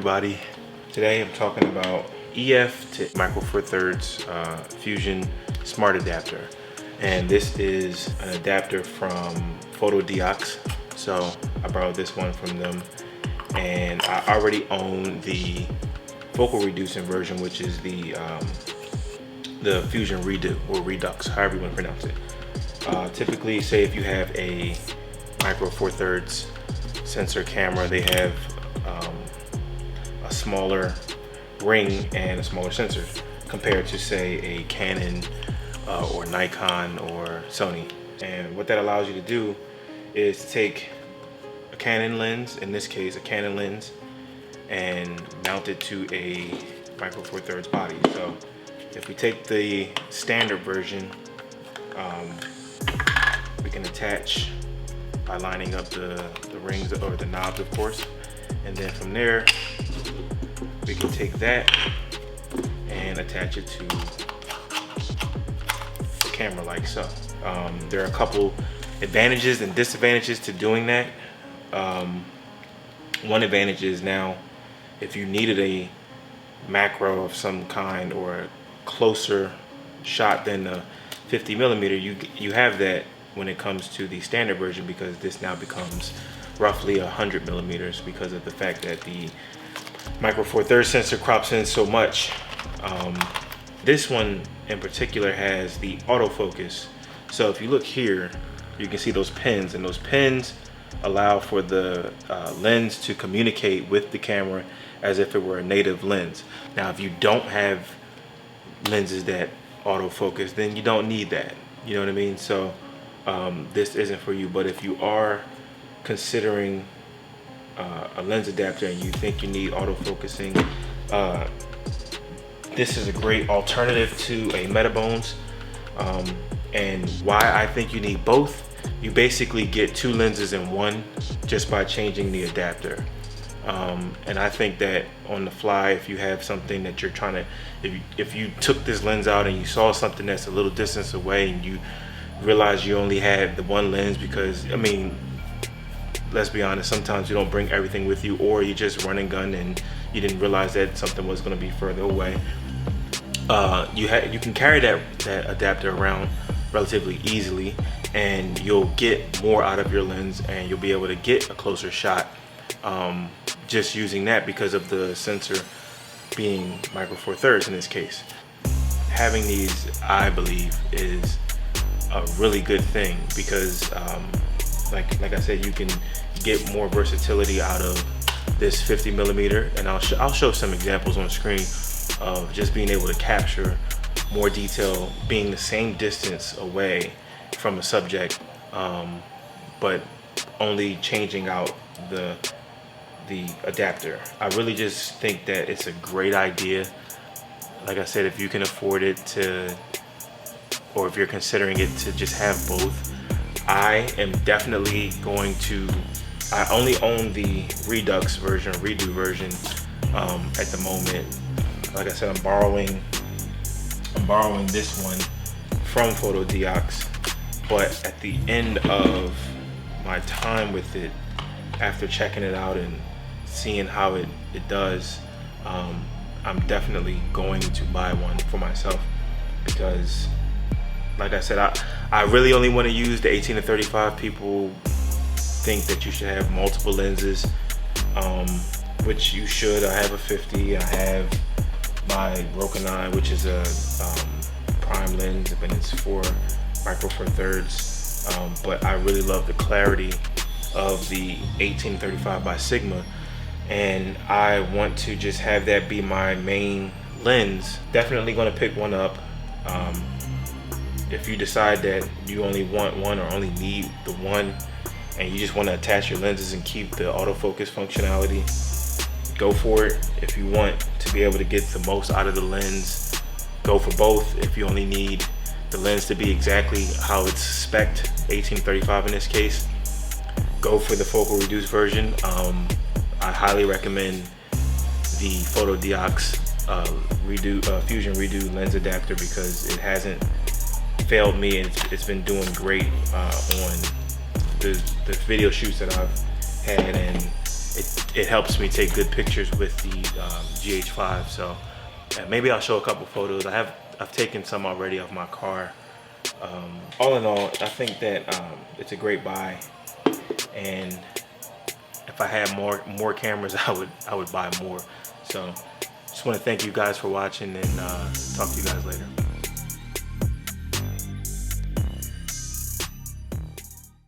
everybody. Today I'm talking about EF to Micro Four Thirds Fusion Smart Adapter. And this is an adapter from Fotodiox. So I borrowed this one from them. And I already own the focal reducing version, which is the Fusion Redo or Redux, however you want to pronounce it. Typically, say if you have a Micro Four Thirds sensor camera, they have a smaller ring and a smaller sensor compared to say a Canon or Nikon or Sony. And what that allows you to do is take a Canon lens, in this case a Canon lens, and mount it to a Micro Four Thirds body. So if we take the standard version, we can attach by lining up the rings or the knobs, of course, and then from there we can take that and attach it to the camera like so. There are a couple advantages and disadvantages to doing that. One advantage is now if you needed a macro of some kind or a closer shot than the 50mm, you have that when it comes to the standard version, because this now becomes roughly 100mm because of the fact that the Micro Four Thirds sensor crops in so much. This one in particular has the autofocus. So if you look here, you can see those pins, and those pins allow for the lens to communicate with the camera as if it were a native lens. Now, if you don't have lenses that autofocus, then you don't need that. You know what I mean? So this isn't for you. But if you are considering a lens adapter and you think you need autofocusing, this is a great alternative to a Metabones. And why I think you need both: you basically get two lenses in one just by changing the adapter. And I think that on the fly, if you have something that you're trying to, if you took this lens out and you saw something that's a little distance away and you realize you only had the one lens, because I mean, let's be honest, sometimes you don't bring everything with you, or you just run and gun and you didn't realize that something was going to be further away. You can carry that adapter around relatively easily, and you'll get more out of your lens and you'll be able to get a closer shot just using that, because of the sensor being Micro Four Thirds in this case. Having these, I believe, is a really good thing, because like I said, you can get more versatility out of this 50mm, and I'll show some examples on the screen of just being able to capture more detail being the same distance away from a subject, but only changing out the adapter. I really just think that it's a great idea. Like I said, if you can afford it to, or if you're considering it, to just have both. I am definitely going to, I only own the Redux version, Redo version at the moment. Like I said, I'm borrowing this one from Fotodiox, but at the end of my time with it, after checking it out and seeing how it does, I'm definitely going to buy one for myself, because like I said, I really only want to use the 18 to 35. People think that you should have multiple lenses, which you should. I have a 50, I have my Broken Eye, which is a prime lens, and it's for Micro Four Thirds, but I really love the clarity of the 1835 by Sigma, and I want to just have that be my main lens. Definitely going to pick one up. If you decide that you only want one or only need the one, and you just want to attach your lenses and keep the autofocus functionality, go for it. If you want to be able to get the most out of the lens, go for both. If you only need the lens to be exactly how it's spec'd, 1835 in this case, go for the focal reduced version. I highly recommend the Fotodiox Fusion Redo lens adapter, because it hasn't failed me. It's been doing great on the video shoots that I've had, and it helps me take good pictures with the GH5. So maybe I'll show a couple photos. I've taken some already of my car. All in all, I think that it's a great buy, and if I had more cameras, I would buy more. So just want to thank you guys for watching, and talk to you guys later.